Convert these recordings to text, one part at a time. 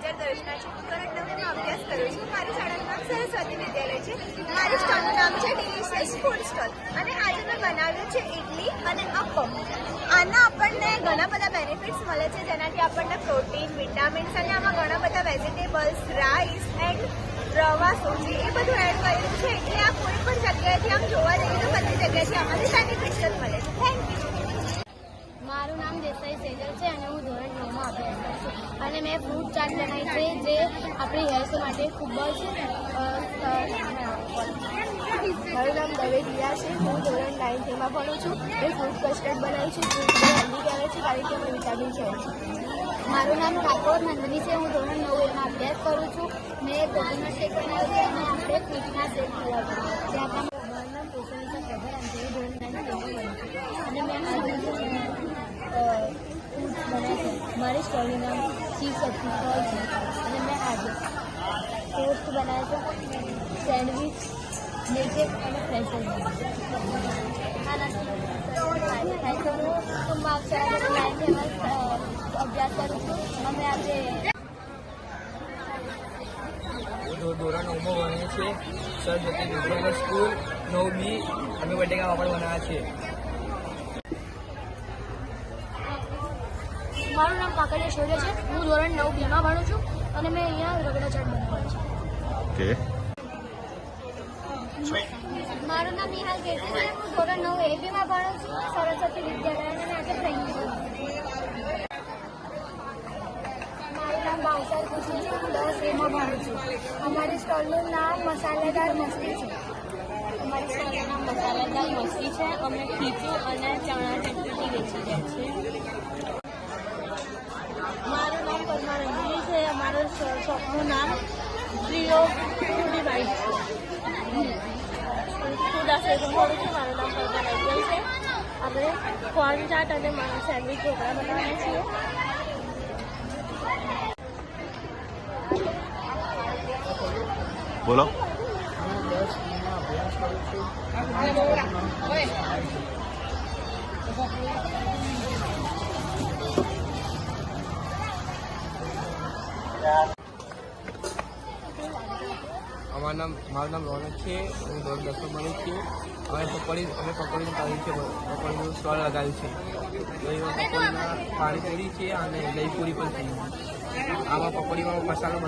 गुर्जर दर्शना છે। હું ધોરણ 9 માં અભ્યાસ કરું છું। મારી શાળાનું નામ સરસ્વતી વિદ્યાલય છે। મારી સ્ટોલનું નામ છે ડિલિશિયસ ફૂડ સ્ટોલ અને આજે મેં બનાવ્યું છે ઇડલી અને અપમ। આના આપણને ઘણા બધા બેનિફિટ્સ મળે છે, જેનાથી આપણને પ્રોટીન, વિટામિન્સ અને આમાં ઘણા બધા વેજીટેબલ્સ, રાઈસ એન્ડ રવા, સૂજી એ બધું એડ કરેલું છે, એટલે આ કોઈ પણ જગ્યાએથી આમ જોવા જઈએ તો બધી જગ્યાએથી આમાંથી બેનિફિશિયલ મળે છે। Thank you. મારું નામ દેસાઈ સેજલ છે અને હું ધોરણ 9 માં અભ્યાસ કરું છું અને મેં ફ્રૂટ ચાટ બનાવી છે, જે આપણી હેલ્થ માટે ખૂબ જ મારું નામ દવે રિયા છે। હું ધોરણ 9 માં ભણું છું। મેં ફ્રૂટ કસ્ટર્ડ બનાવ્યું છે, ફ્રૂટ હેલ્ધી કહેવાય છે કારણ કે એમાં વિટામિન છે। મારું નામ ઠાકોર નંદની છે। હું ધોરણ 9 માં અભ્યાસ કરું છું। મેં કોકોનટ શેક બનાવ્યો છે અને આપણે ફ્રૂટના શેક બનાવ્યા છે, જે આપણા મારું નામ પોષણિકા પ્રભારામ છે। હું ધોરણ 9 માં ભણું છું અને મેં ફૂડ બનાવે છે। મારી સ્ટોલનું નામ ચીઝ સબ્જી સ્ટોલ છે અને મેં આજે ટોસ્ટ બનાવે છે, સેન્ડવિચ, મિલ્કકેક અને ફ્રેન્ચ ફ્રાઈઝ। આ નાસ્તો થાય છે। હું અભ્યાસ કરું છું। અમે આજે ધોરણ 9 માં ભણીએ છીએ। સરસ્વતી વિદ્યાલય સ્કૂલ 9B। અમે બટેકા પાપડ બનાવ્યા છે। મારું નામ કાકડિયા શૌર્ય છે। હું ધોરણ 9B માં ભણું છું અને મેં અહીંયા રગડા ચાટ બનાવ્યો છે। મારું નામ નિહાલ કેસરી છે। હું ધોરણ 9AB માં ભણું છું, સરસ્વતી વિદ્યાલય, અને મેં આજે ફ્રેન્ચ મારું નામ ભાવસાર ખુશી છે। હું 10A માં ભણું છું। અમારી સ્ટોલનું નામ મસાલેદાર મસ્તી છે। અમારી સ્ટોલનું નામ મસાલેદાર મસ્તી છે। અમે ખીચું અને ચણા ચટણી વેચી રહ્યા છીએ। મારું નામ પરમાર અંજલિ છે। અમારું શોપનું નામ પ્રિયો ફૂડી બાઇટ છે। હું 10A માં ભણું છું। મારું નામ પરમાર અંજલિ છે। અમે કોર્ન ચાટ અને સેન્ડવિચ ઢોકળા બનાવીએ છીએ। બોલો। હું 10B માં અભ્યાસ કરું છું। મારું નામ રોનક છે। હું ધોરણ 10 માં ભણું છું। અમે પકોડીનું કર્યું છે, પકોડીનું સ્ટોલ લગાવ્યું છે। પકોડીમાં પાણીપુરી છે અને દહીંપુરી પણ છે। આમાં પકોડીમાં મસાલો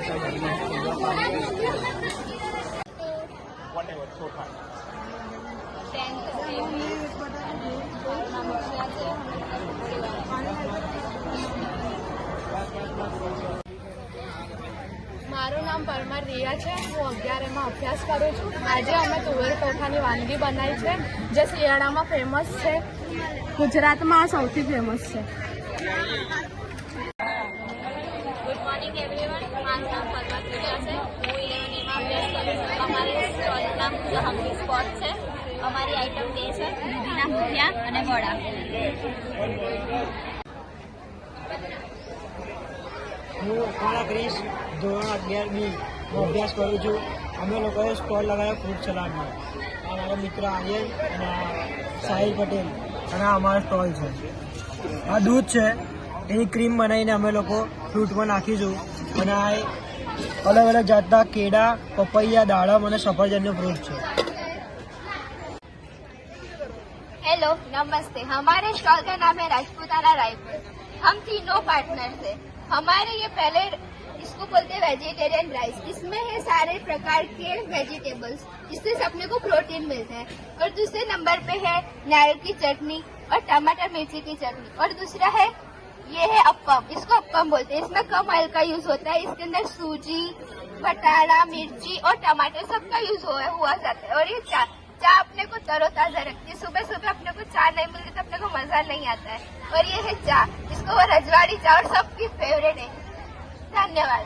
મારું નામ પરમાર રિયા છે। હું 11A માં અભ્યાસ કરું છું। આજે અમે તુવેર ચોખાની વાનગી બનાવી છે, જે શિયાળામાં ફેમસ છે। ગુજરાતમાં આ સૌથી ફેમસ છે। Good morning everyone. મારું નામ પરમાર રિયા છે। હું 11A માં અભ્યાસ કરું છું। અમારી સ્ટોલનું નામ જહાંગીર સ્પોટ છે। અમારી આઈટમ 2 છે, દૂધીના મુઠિયા અને વડા। હું અખાણા ક્રિશ ધોરણ 11B માં અભ્યાસ કરું છું। અમે લોકોએ સ્ટોલ લગાવ્યો ફ્રૂટ સલાડનો। આ મારા મિત્ર આર્યન અને સાહિલ પટેલ, અને આ અમારો સ્ટોલ છે। આ દૂધ છે, એની ક્રીમ બનાવીને અમે લોકો ફ્રૂટમાં નાખીશું અને આ અલગ અલગ જાતના કેળા, પપૈયા, દાડમ અને સફરજનનો ફ્રૂટ છે। हेलो नमस्ते। हमारे स्टॉल का नाम है राजपूताना रायपुर। हम तीनों पार्टनर थे। हमारे ये पहले इसको बोलते हैं वेजिटेरियन राइस। इसमें है सारे प्रकार के वेजिटेबल्स, जिससे अपने को प्रोटीन मिलता है। और दूसरे नंबर पे है नारियल की चटनी और टमाटर मिर्ची की चटनी। और दूसरा है ये है अप्पम, इसको अप्पम बोलते हैं। इसमें कम ऑयल का यूज होता है। इसके अंदर सूजी, बटाटा, मिर्ची और टमाटर सबका यूज हुआ जाता है। और ये चाय अपने को तरोताजा रखती है। सुबह सुबह अपने को चाय नहीं मिलती तो अपने को मजा नहीं आता है। और ये है चाय, इसको वो रजवाड़ी चाय और सबकी फेवरेट है। धन्यवाद।